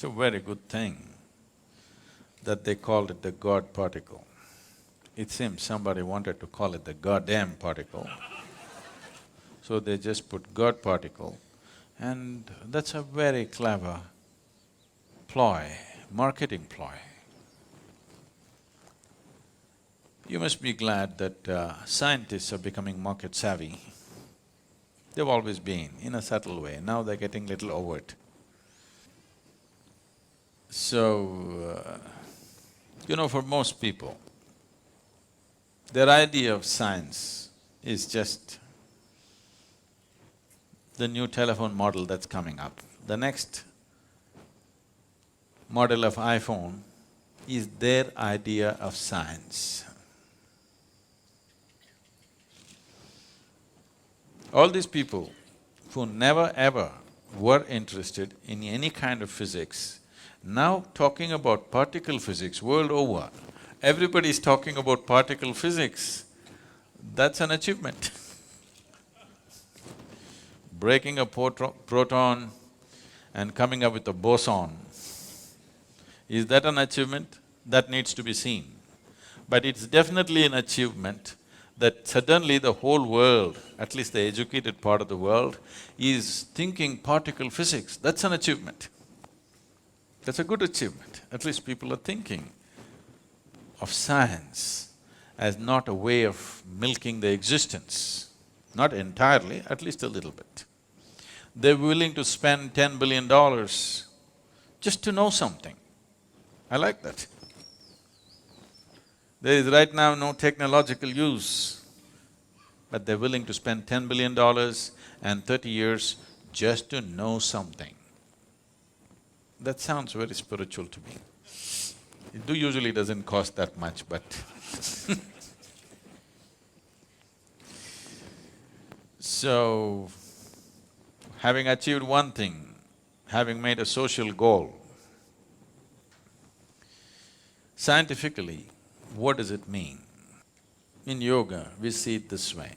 It's a very good thing that they called it the God particle. It seems somebody wanted to call it the goddamn particle, so they just put God particle, and that's a very clever ploy, marketing ploy. You must be glad that scientists are becoming market savvy. They've always been, in a subtle way, now they're getting little overt. So, for most people, their idea of science is just the new telephone model that's coming up. The next model of iPhone is their idea of science. All these people who never ever were interested in any kind of physics, now talking about particle physics world over, everybody is talking about particle physics. That's an achievement. Breaking a proton and coming up with a boson, is that an achievement? That needs to be seen. But it's definitely an achievement that suddenly the whole world, at least the educated part of the world, is thinking particle physics. That's an achievement. That's a good achievement. At least people are thinking of science as not a way of milking the existence. Not entirely, at least a little bit. They're willing to spend $10 billion just to know something. I like that. There is right now no technological use, but they're willing to spend $10 billion and 30 years just to know something. That sounds very spiritual to me. It usually doesn't cost that much, but so, having achieved one thing, having made a social goal, scientifically, what does it mean? In yoga, we see it this way.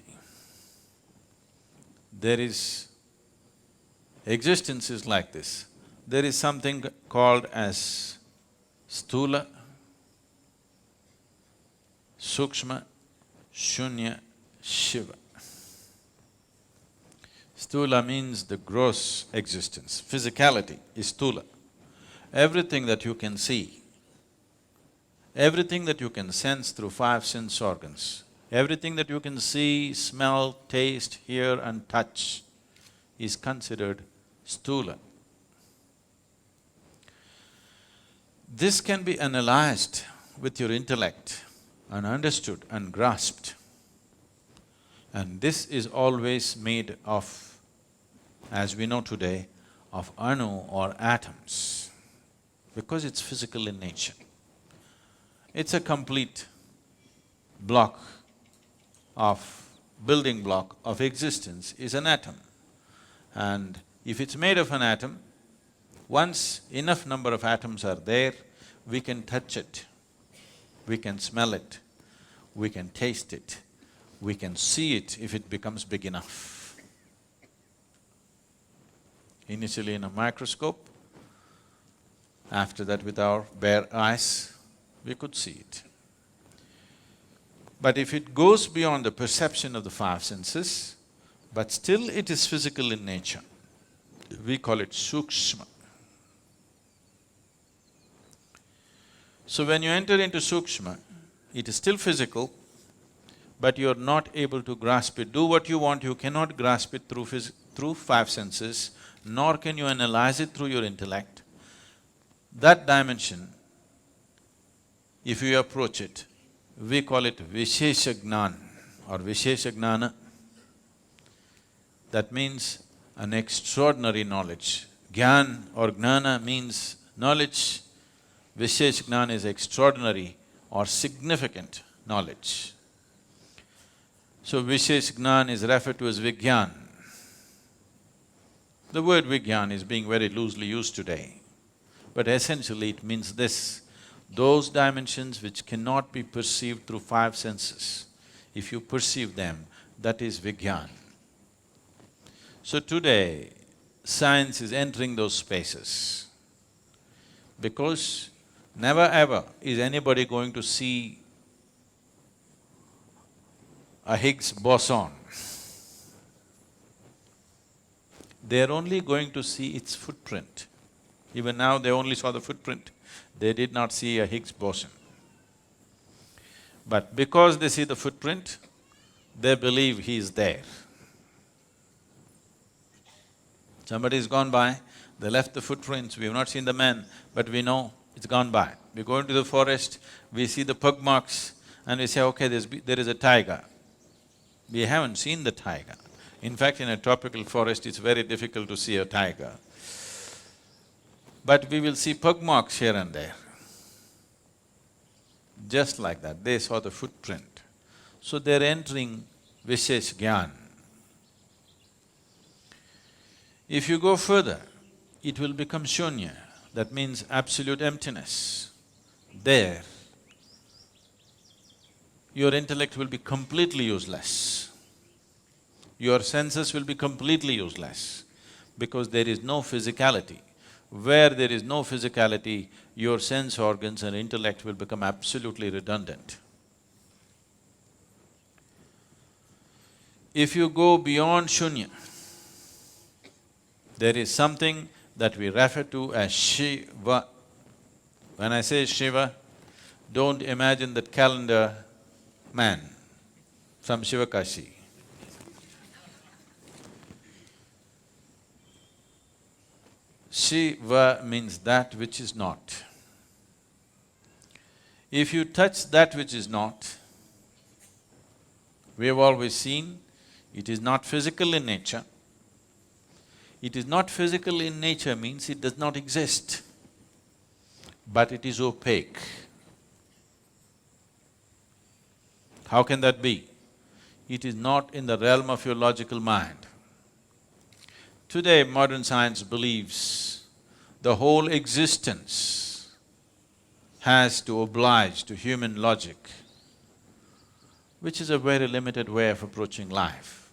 Existence is like this. There is something called as sthula, sukshma, shunya, shiva. Sthula means the gross existence, physicality is sthula. Everything that you can see, everything that you can sense through five sense organs, everything that you can see, smell, taste, hear and touch is considered sthula. This can be analyzed with your intellect and understood and grasped. And this is always made of, as we know today, of anu or atoms, because it's physical in nature. It's a complete building block of existence is an atom. And if it's made of an atom, once enough number of atoms are there, we can touch it, we can smell it, we can taste it, we can see it if it becomes big enough. Initially in a microscope, after that with our bare eyes, we could see it. But if it goes beyond the perception of the five senses, but still it is physical in nature, we call it sukshma. So when you enter into sukshma, it is still physical, but you are not able to grasp it. Do what you want, you cannot grasp it through five senses, nor can you analyze it through your intellect. That dimension, if you approach it, we call it vishesha jnana or vishesha jnana. That means an extraordinary knowledge. Gyan or jnana means knowledge, vishesha jnana is extraordinary or significant knowledge. So vishesha jnana is referred to as vigyan. The word vigyan is being very loosely used today, but essentially it means this: those dimensions which cannot be perceived through five senses, if you perceive them, that is vigyan. So today, science is entering those spaces. Because never ever is anybody going to see a Higgs boson. They're only going to see its footprint. Even now they only saw the footprint, they did not see a Higgs boson. But because they see the footprint, they believe he is there. Somebody's gone by, they left the footprints, we have not seen the man, but we know it's gone by. We go into the forest, we see the pug marks and we say, okay, there is a tiger. We haven't seen the tiger. In fact, in a tropical forest, it's very difficult to see a tiger. But we will see pug marks here and there. Just like that, they saw the footprint. So they're entering Vishesh Gyan. If you go further, it will become shunya, that means absolute emptiness. There, your intellect will be completely useless. Your senses will be completely useless because there is no physicality. Where there is no physicality, your sense organs and intellect will become absolutely redundant. If you go beyond shunya, there is something that we refer to as Shiva. When I say Shiva, don't imagine that calendar man from Shivakashi. Shiva means that which is not. If you touch that which is not, we have always seen, it is not physical in nature. It is not physical in nature means it does not exist, but it is opaque. How can that be? It is not in the realm of your logical mind. Today, modern science believes the whole existence has to oblige to human logic, which is a very limited way of approaching life.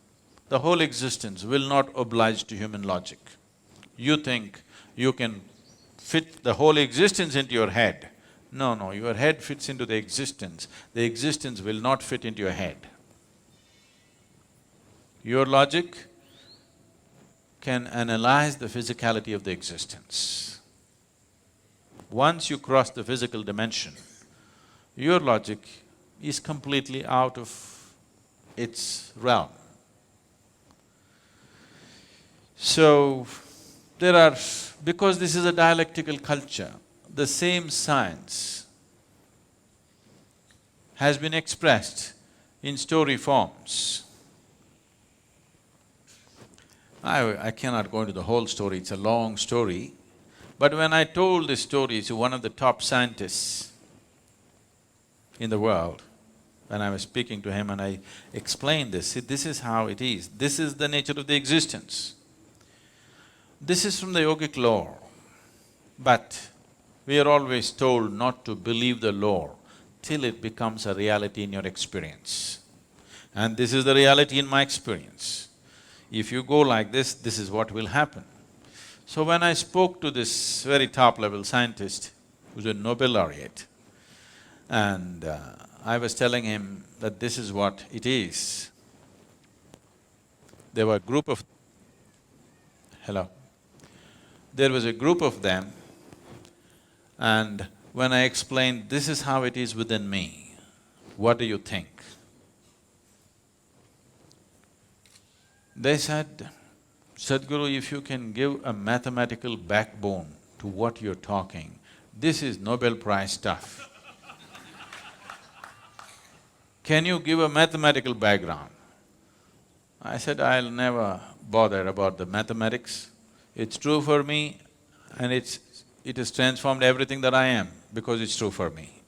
The whole existence will not oblige to human logic. You think you can fit the whole existence into your head. No, your head fits into the existence will not fit into your head. Your logic can analyze the physicality of the existence. Once you cross the physical dimension, your logic is completely out of its realm. So, because this is a dialectical culture, the same science has been expressed in story forms. I cannot go into the whole story, it's a long story. But when I told this story to one of the top scientists in the world, when I was speaking to him and I explained this, see, this is how it is, this is the nature of the existence. This is from the yogic lore, but we are always told not to believe the lore till it becomes a reality in your experience. And this is the reality in my experience. If you go like this is what will happen. So when I spoke to this very top-level scientist, who's a Nobel laureate, and I was telling him that this is what it is. There were a group of… Hello? There was a group of them, and when I explained, this is how it is within me, what do you think? They said, Sadhguru, if you can give a mathematical backbone to what you're talking, this is Nobel Prize stuff. Can you give a mathematical background? I said, I'll never bother about the mathematics. It's true for me and it has transformed everything that I am because it's true for me.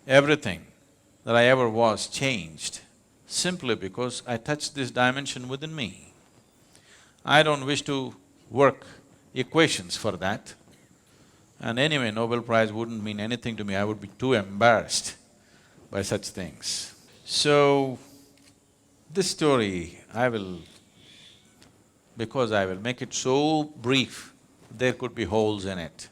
Everything that I ever was changed simply because I touched this dimension within me. I don't wish to work equations for that. And anyway, Nobel Prize wouldn't mean anything to me, I would be too embarrassed by such things. So, this story, because I will make it so brief, there could be holes in it.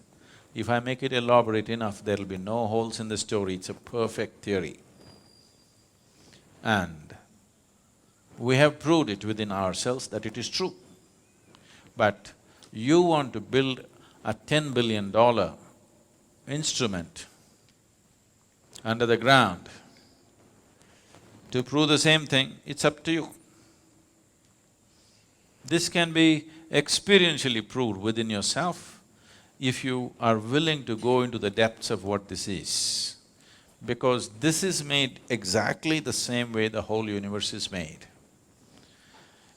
If I make it elaborate enough, there'll be no holes in the story, it's a perfect theory. And we have proved it within ourselves that it is true. But you want to build a $10 billion instrument under the ground to prove the same thing, it's up to you. This can be experientially proved within yourself if you are willing to go into the depths of what this is. Because this is made exactly the same way the whole universe is made.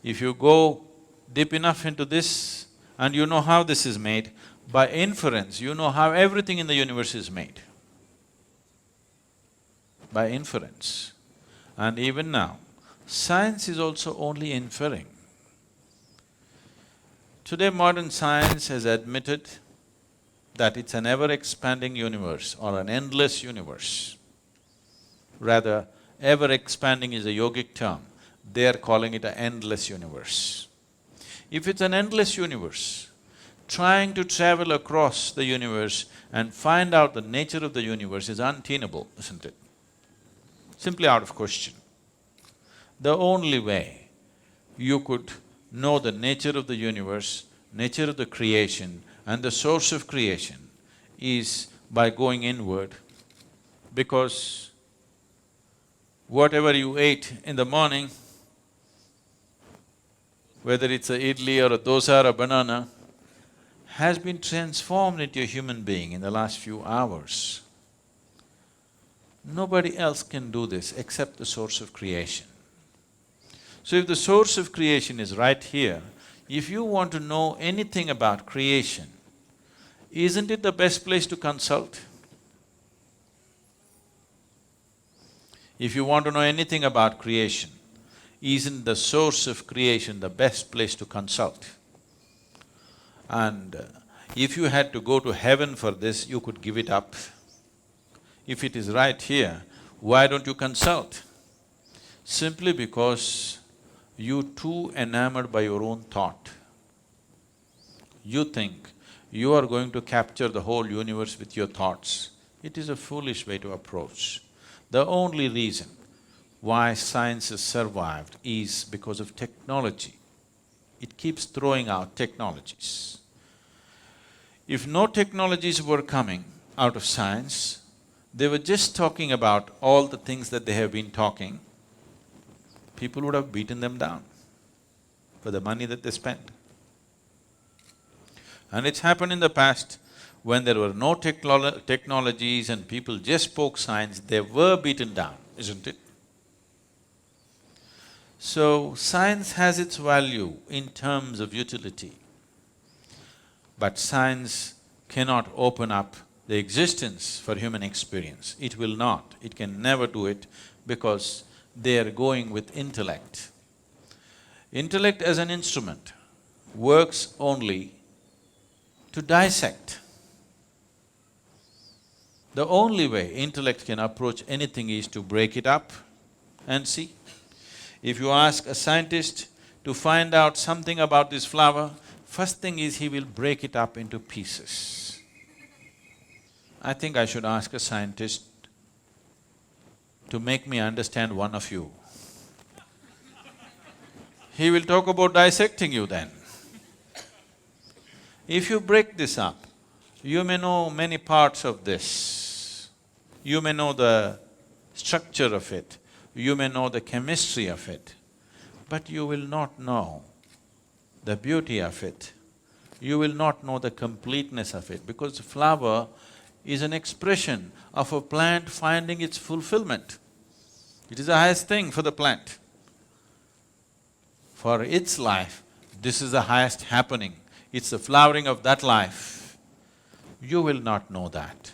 If you go deep enough into this and you know how this is made, by inference, you know how everything in the universe is made. By inference. And even now, science is also only inferring. Today modern science has admitted that it's an ever-expanding universe or an endless universe. Rather, ever-expanding is a yogic term, they are calling it an endless universe. If it's an endless universe, trying to travel across the universe and find out the nature of the universe is untenable, isn't it? Simply out of question. The only way you could know the nature of the universe, nature of the creation and the source of creation is by going inward, because whatever you ate in the morning, whether it's a idli or a dosa or a banana, has been transformed into a human being in the last few hours. Nobody else can do this except the source of creation. So if the source of creation is right here, if you want to know anything about creation, isn't it the best place to consult? If you want to know anything about creation, isn't the source of creation the best place to consult? And if you had to go to heaven for this, you could give it up. If it is right here, why don't you consult? Simply because you're too enamored by your own thought. You think you are going to capture the whole universe with your thoughts. It is a foolish way to approach. The only reason why science has survived is because of technology. It keeps throwing out technologies. If no technologies were coming out of science, they were just talking about all the things that they have been talking, people would have beaten them down for the money that they spent. And it's happened in the past, when there were no technologies and people just spoke science, they were beaten down, isn't it? So, science has its value in terms of utility, but science cannot open up the existence for human experience. It will not, it can never do it, because they are going with intellect. Intellect as an instrument works only to dissect. The only way intellect can approach anything is to break it up and see. If you ask a scientist to find out something about this flower, first thing is he will break it up into pieces. I think I should ask a scientist to make me understand one of you. He will talk about dissecting you then. If you break this up, you may know many parts of this. You may know the structure of it, you may know the chemistry of it, but you will not know the beauty of it. You will not know the completeness of it, because the flower is an expression of a plant finding its fulfillment. It is the highest thing for the plant. For its life, this is the highest happening. It's the flowering of that life. You will not know that.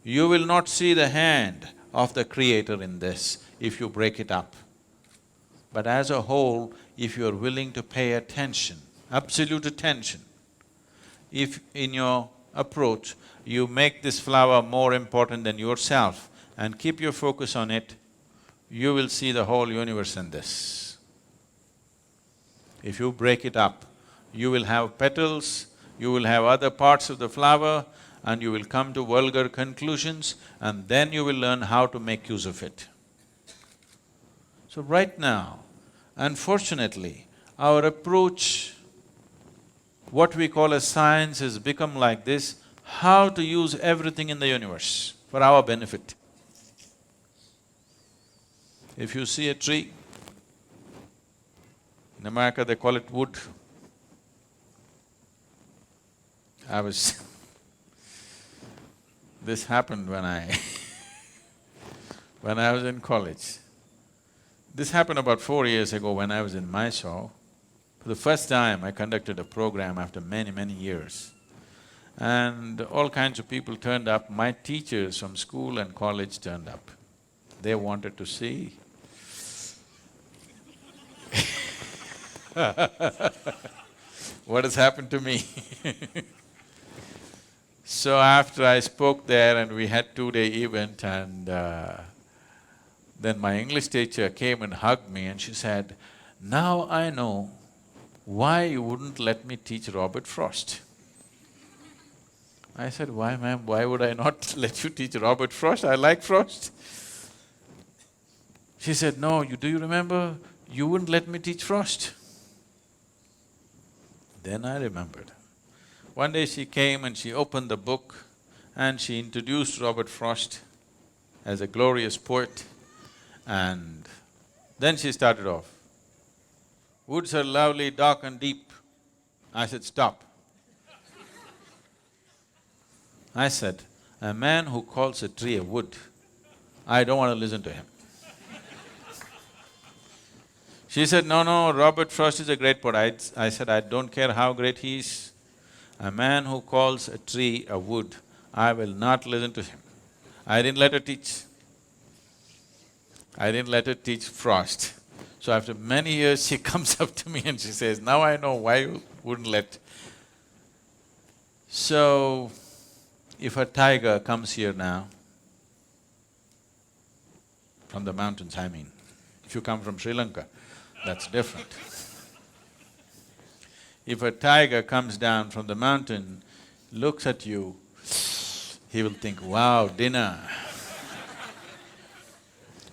You will not see the hand of the Creator in this if you break it up. But as a whole, if you are willing to pay attention, absolute attention, if in your approach you make this flower more important than yourself and keep your focus on it, you will see the whole universe in this. If you break it up, you will have petals, you will have other parts of the flower, and you will come to vulgar conclusions, and then you will learn how to make use of it. So right now, unfortunately, our approach, what we call as science, has become like this: how to use everything in the universe for our benefit. If you see a tree, in America they call it wood. This happened when when I was in college. This happened about 4 years ago when I was in Mysore. For the first time, I conducted a program after many, many years. And all kinds of people turned up. My teachers from school and college turned up. They wanted to see what has happened to me. So after I spoke there and we had 2-day event, and then my English teacher came and hugged me and she said, "Now I know why you wouldn't let me teach Robert Frost." I said, "Why, ma'am, why would I not let you teach Robert Frost? I like Frost." She said, "No, do you remember, you wouldn't let me teach Frost?" Then I remembered. One day she came and she opened the book and she introduced Robert Frost as a glorious poet, and then she started off, "Woods are lovely, dark and deep." I said, "Stop." I said, "A man who calls a tree a wood, I don't want to listen to him." She said, "No, Robert Frost is a great poet." I said, "I don't care how great he is. A man who calls a tree a wood, I will not listen to him." I didn't let her teach. I didn't let her teach Frost. So after many years, she comes up to me and she says, "Now I know why you wouldn't let." So, if a tiger comes here now, from the mountains I mean, if you come from Sri Lanka, that's different. If a tiger comes down from the mountain, looks at you, he will think, "Wow, dinner."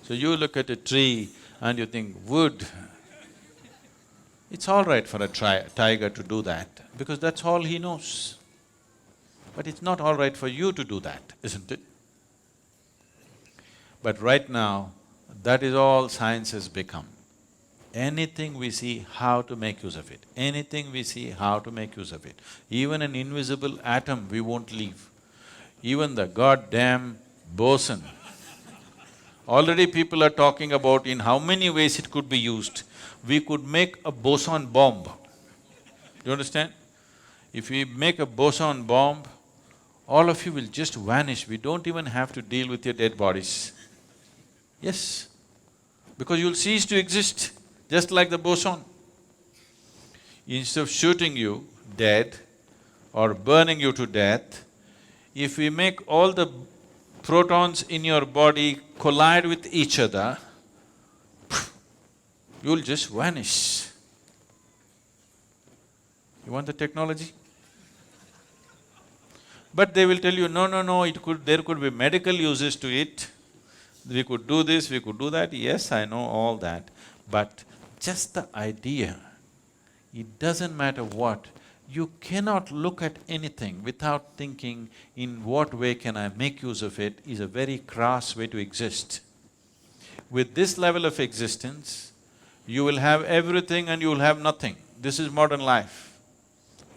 So you look at a tree and you think, "Wood." It's all right for a tiger to do that, because that's all he knows. But it's not all right for you to do that, isn't it? But right now, that is all science has become. Anything we see, how to make use of it. Anything we see, how to make use of it. Even an invisible atom, we won't leave. Even the goddamn boson. Already people are talking about in how many ways it could be used. We could make a boson bomb. Do you understand? If we make a boson bomb, all of you will just vanish. We don't even have to deal with your dead bodies. Yes, because you'll cease to exist, just like the boson. Instead of shooting you dead or burning you to death, if we make all the protons in your body collide with each other, you'll just vanish. You want the technology? But they will tell you, no, there could be medical uses to it. We could do this, we could do that. Yes, I know all that. But just the idea, it doesn't matter what, you cannot look at anything without thinking, in what way can I make use of it, is a very crass way to exist. With this level of existence, you will have everything and you will have nothing. This is modern life.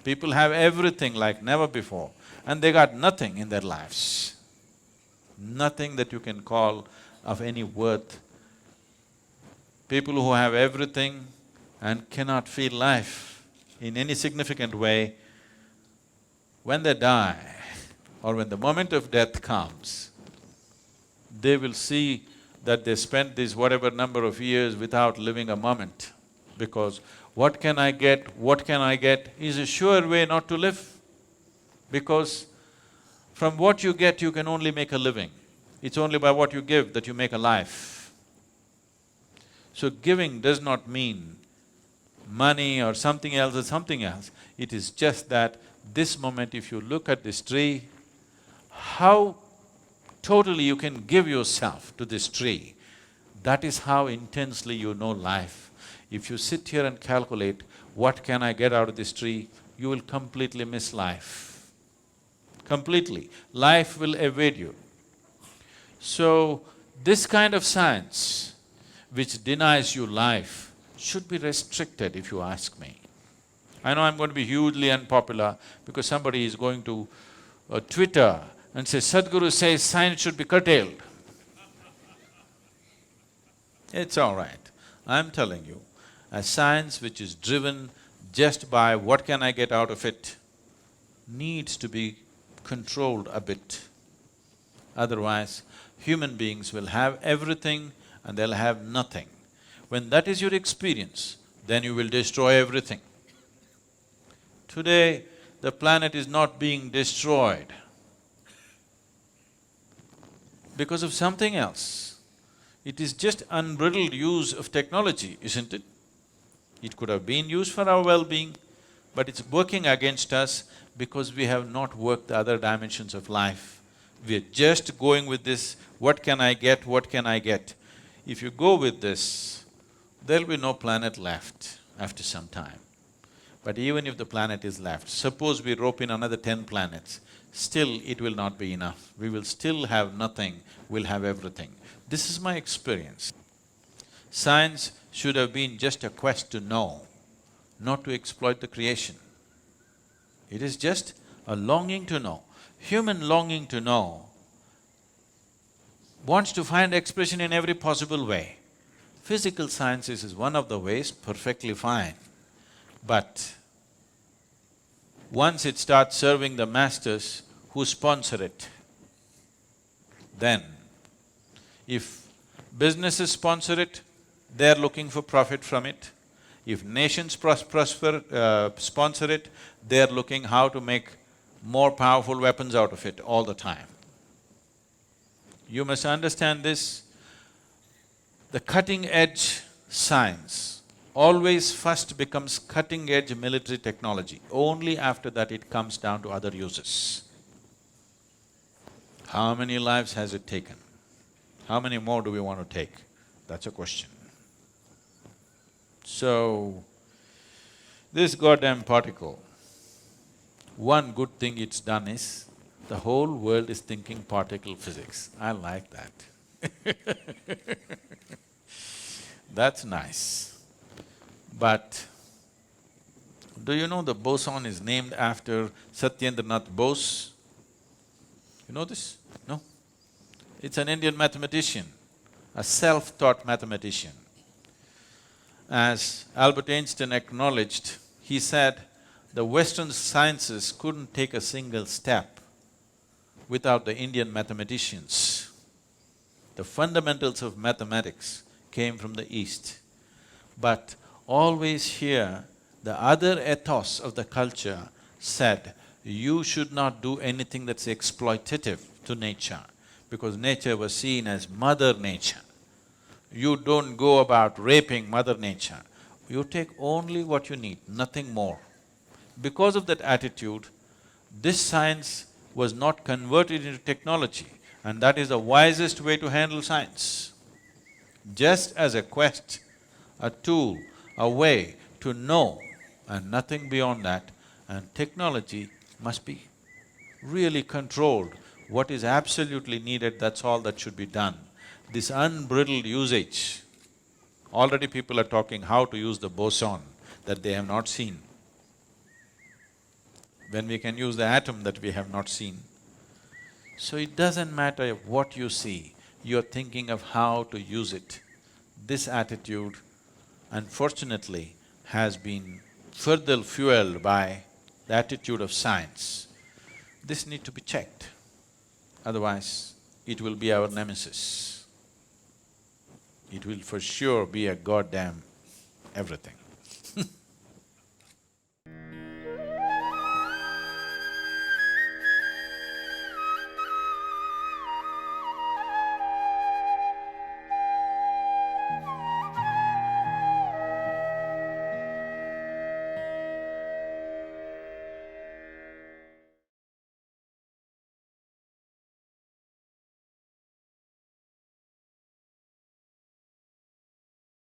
People have everything like never before, and they got nothing in their lives. Nothing that you can call of any worth. People who have everything and cannot feel life in any significant way, when they die or when the moment of death comes, they will see that they spent these whatever number of years without living a moment, because what can I get is a sure way not to live, because from what you get you can only make a living. It's only by what you give that you make a life. So giving does not mean money or something else or something else. It is just that this moment, if you look at this tree, how totally you can give yourself to this tree, that is how intensely you know life. If you sit here and calculate, what can I get out of this tree, you will completely miss life. Completely. Life will evade you. So, this kind of science which denies you life should be restricted, if you ask me. I know I'm going to be hugely unpopular because somebody is going to Twitter and say, Sadhguru says science should be curtailed. It's all right. I'm telling you, a science which is driven just by what can I get out of it needs to be controlled a bit. Otherwise, human beings will have everything and they'll have nothing. When that is your experience, then you will destroy everything. Today, the planet is not being destroyed because of something else. It is just unbridled use of technology, isn't it? It could have been used for our well-being, but it's working against us because we have not worked the other dimensions of life. We're just going with this, what can I get, what can I get? If you go with this, there'll be no planet left after some time. But even if the planet is left, suppose we rope in another 10 planets, still it will not be enough. We will still have nothing, we'll have everything. This is my experience. Science should have been just a quest to know, not to exploit the creation. It is just a longing to know. Human longing to know wants to find expression in every possible way. Physical sciences is one of the ways, perfectly fine. But once it starts serving the masters who sponsor it, then if businesses sponsor it, they're looking for profit from it. If nations sponsor it, they're looking how to make more powerful weapons out of it all the time. You must understand this. The cutting-edge science always first becomes cutting-edge military technology. Only after that it comes down to other uses. How many lives has it taken? How many more do we want to take? That's a question. So, this goddamn particle, one good thing it's done is, the whole world is thinking particle physics. I like that. That's nice. But do you know the boson is named after Satyendranath Bose? You know this? No? It's an Indian mathematician, a self-taught mathematician. As Albert Einstein acknowledged, he said, the Western sciences couldn't take a single step without the Indian mathematicians. The fundamentals of mathematics came from the East. But always here, the other ethos of the culture said, you should not do anything that's exploitative to nature, because nature was seen as Mother Nature. You don't go about raping Mother Nature. You take only what you need, nothing more. Because of that attitude, this science was not converted into technology, and that is the wisest way to handle science. Just as a quest, a tool, a way to know, and nothing beyond that, and technology must be really controlled. What is absolutely needed, that's all that should be done. This unbridled usage, already people are talking how to use the boson that they have not seen. When we can use the atom that we have not seen. So it doesn't matter what you see, you're thinking of how to use it. This attitude, unfortunately, has been further fueled by the attitude of science. This need to be checked, otherwise it will be our nemesis. It will for sure be a goddamn everything.